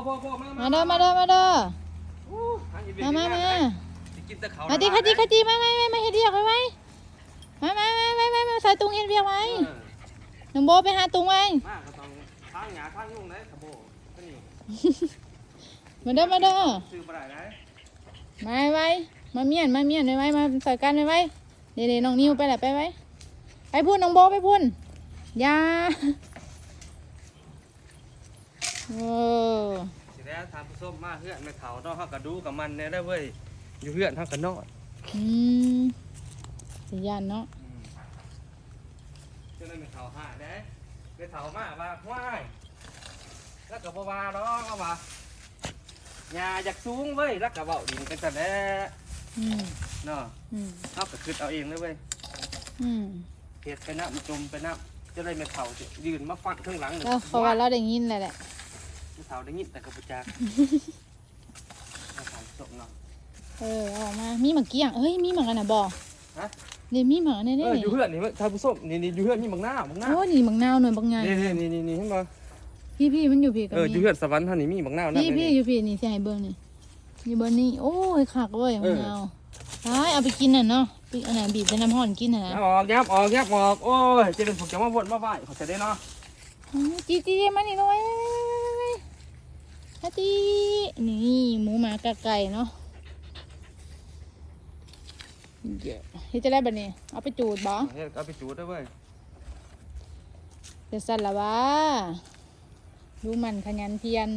มาเด้อมาดิขจีมาเฮ็ดเรียกไว้ไว้มาใส่ตุงเฮ็ดเรียกไว้น้องโบไปหาตุงไว้มาก็ต้องทางหญ้าทางยุ่งเลยขโมยก็นี่มาเด้อซื้อบ่ได้นะมาเมียนไว้มาใส่กันไว้เดี๋ยวน้องนิวไปแหละไปไว้ไปพุ่นน้องโบไปพุ่นยาโอ้สิแล้วทำผสมมาเฮือนไม่เฒ่าเนาะเฮาก็ดูกับมันแน่ได้เว้ยอยู่เฮือนเฮาก็นอนสิย่านเนาะจนไม่เฒ่าหาเด้ไม่เฒ่ามาว่าว้ายแล้วก็บ่ว่าดอกเอาว่าหญ้าอยากสูงเว้ยแล้วก็เว้าดินกันซะแหละเนาะเฮาก็คิดเอาเองเลยเว้ยเฮ็ดไปน้ำจมไปน้ำจะได้ไม่เฒ่ายืนมาฟังข้างหลังแล้วเพราะว่าเราได้ยินแหละไม่เฒ่าได้ยินแต่ก็บ่จักมาถามศพเนาะออกมามีหมักเกี้ยงเฮ้ยมีหมักอันน่ะบ่ฮะนี่มีหมักนี่อยู่เฮือนนี่ท่านผู้ชมนี่อยู่เฮือนมีหมักหน้าโอ้นี่หมักนาวหน่อยบางใหญ่นี่เห็นบ่พี่มันอยู่พี่ก็มีอยู่เฮือนสวรรค์เฮานี่มีหมักหน้านั่นพี่อยู่พี่นี่สิให้เบิ่งนี่อยู่เบิ่งนี่โอ้ยคักเว้ยหมักนาวตายเอาไปกินน่ะเนาะอันน่ะบีบใส่น้ำร้อนกินน่ะนะออกยับออกโอ้ยจะเป็นพวกจะมาวนมาไหว้เขาจะได้เนาะจีมานี่เลยฮัตตี้นี่หมูหมากะไก่เนาะเฮ็ดจะได้แบบนี้เอาไปจูดบ่เอาไปจูดได้เว้ยจะสั่นละวะดูมันขยันเพียร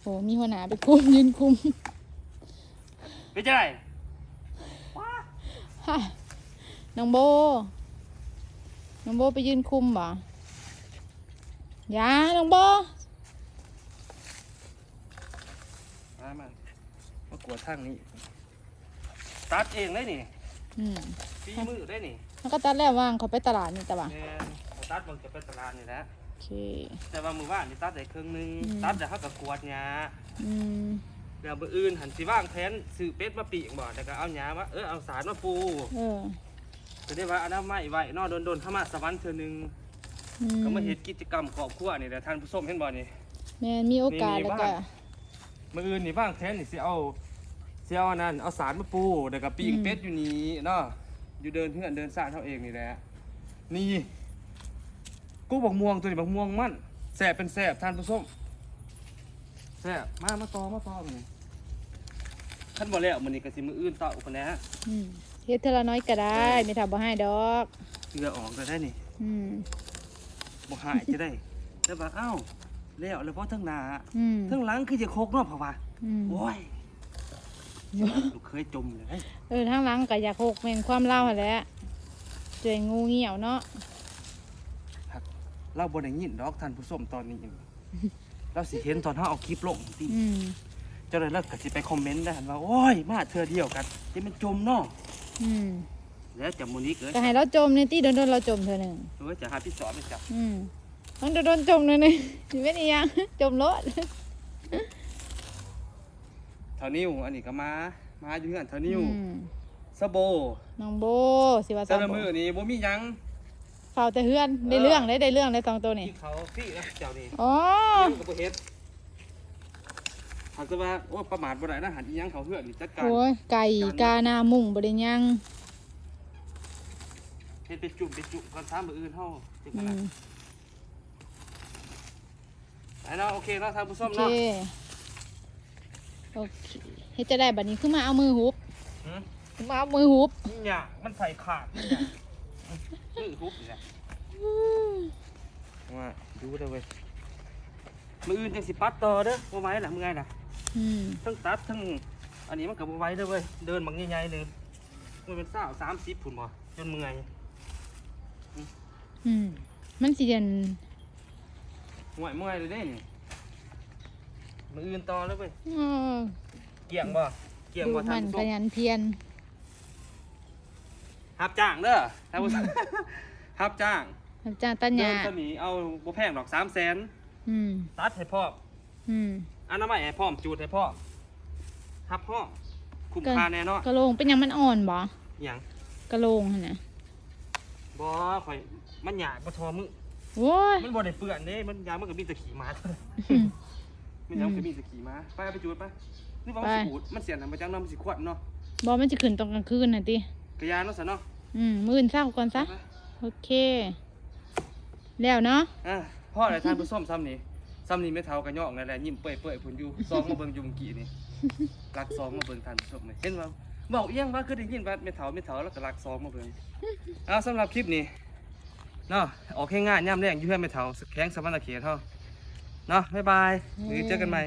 โหมีหัวหน้าไปคุมยืนคุมไปจะไหนน้องโบไปยืนคุมบ่ยาน้องโบมากวดทางนี้ตัดเองได้นี่ฝีมือได้นี่แล้วก็ตัดแล้วว่างเขาไปตลาดนี่แต่ว่าตัดมันจะไปตลาดนี่แหละโอเคแต่ว่ามือว่านนี่ตัดได้ครึ่งนึงตัดแต่เขากับกวดหญ้าเดี๋ยวมืออื่นหันสิว่างแผนซื้อเป็ดมาปีกบ่แต่ก็เอาหญ้ามาเอาสารมาปูจะได้ว่าอันนั้นไม่ไหวนอโดนเข้ามาสวรรค์เธอหนึ่งก็มาเห็นกิจกรรมครอบครัวนี่แหละท่านผู้ชมเห็นบ่นี่แม่มีโอกาสแล้วก็มืออื่นนี่ว่างแผนนี่สิเอาอันนั้นเอาสารมาปูเดี๋ยวกับปีกเป็ดอยู่นี่เนาะอยู่เดินเพื่อนเดินสร้างเท่าเองนี่แหละนี่กูบักม่วงตัวนี้บักม่วงมันแสบเป็นแสบท่านผู้ชมแสบมาต่อนี่ท่านบอกแล้วมันนี่กระสิมืออื่นต่อคนนี้เฮ็ดเท่าน้อยก็ได้ไม่ทำบ่ให้ดอกเลือออกก็ได้นี่บ่หายจะได้แต่ว่าอ้าวแล้วเพราะทั้งหน้าทั้งหลังคือจะโคกเนาะเพราะว่าโอ้ยลูกเคยจมเลยทั้งหลังก็อยากโคกเป็นความเล่าแหละเจองูเหี่ยวเนาะเราบ่ได้ยินดอกท่านผู้ชมตอนนี้เราสิเห็นตอนเขาเอาคลิปลงติเจ้าเลยเราก็สิไปคอมเมนต์ได้ว่าโอ้ยมาเธอเดียวกันจะมันจมเนาะแล้วจะมูนิกก็ให้เราจมในที่โดนเราจมเธอหนึ่งจะหาพี่สอนไปจับมันโดนจมเลยนี่ชีวิตอีหยังจมรถเท่านิ้วอันนี้ก็มาอยู่เฮือนเท่านิ้วสะโบน้องโบสิว่าสะโบมือนี่บ่มียังเฝ้าแต่เฮือนได้เรื่องได้2ตัวนี่เขาพี่แล้วเจ้านี่อ๋อก็บ่เฮ็ดหากว่าโอ้ประมาทบ่ได้นะหันอีหยังเขาเฮือนนี่จัดการโอ้ยไก่กาหน้ามุ่งบ่ได้ยังเฮ็ดเป็นจุ่มก่อน3มื้ออื่นเฮาจังซั่นไปเนาะโอเคเนาะท่านผู้ชมเนาะโอเคเฮ็ดจะได้บัดนี้ขึ้นมาเอามือหุบมาเอามือหุบนี่มันใส่ขาดนี่มือหุบนี่แหละว่าดูได้เว้ยมืออื่นจังสิปัดต่อเด้อบ่ไหวล่ะมึงไงล่ะทั้งตัดทั้งอันนี้มันก็บ่ไหวเด้อเว้ยเดินบักใหญ่ๆเลยมันเป็น30พุ่นบ่จนเมื่อยมันสิเดือนเมื่อยเลยเด้นี่มืออื่นต่อแล้วเว้ยเกี่ยงบ่ท่านขยันเพียรรับจ้างเด้อท่านผู้ชมรับจ้างตัดหญ้าเดินตัวนี้เอาบ่แพงดอก300,000ตัดให้พ่ออันนั้นไม่ให้พ่อจูดให้พ่อทับพ่อคุ้มค่าแน่นอนกระโลงเป็นยังมันอ่อนบ่ยังกระโลงนะบ่ข่อยมันหยาบบ่ทอมือโอ้ยมันบ่ได้เปื้อนเด้มันยามันก็มีแต่ขี้หมา ไม่ยังจะมีสกีมาไปเอาไปจูดไปนี่ว่ามันสิขูดมันเสียน้ำมาจังน้ำมันสิขวดเนาะ บ่มันจะขึ้นตอนกลางคืนน่ะติ กระยาเนาะซะเนาะ มื้ออื่นเช้าก่อนซะ ไป โอเค แล้วเนาะ พ่ออะไรท่านผู้ชมซ้ำนี่ไม่เท่ากันย่องนั่นแหละยิ้มเปื่อยๆพุ่นอยู่ซองมาเบิ่งอยู่เมื่อกี้นี่รักซองมาเบิ่งท่านผู้ชมเลยเห็นว่าบอกเอียงว่าคือได้ยินว่าไม่เท่าแล้วก็รักซองมาเบิ่งสำหรับคลิปนี้เนาะออกแค่ง่ายย่ำแรงอยู่เพื่อนไม่เท่าแข้งสมรรถเขตเท่าเนาะบ๊ายบายหรือเจอกันใหม่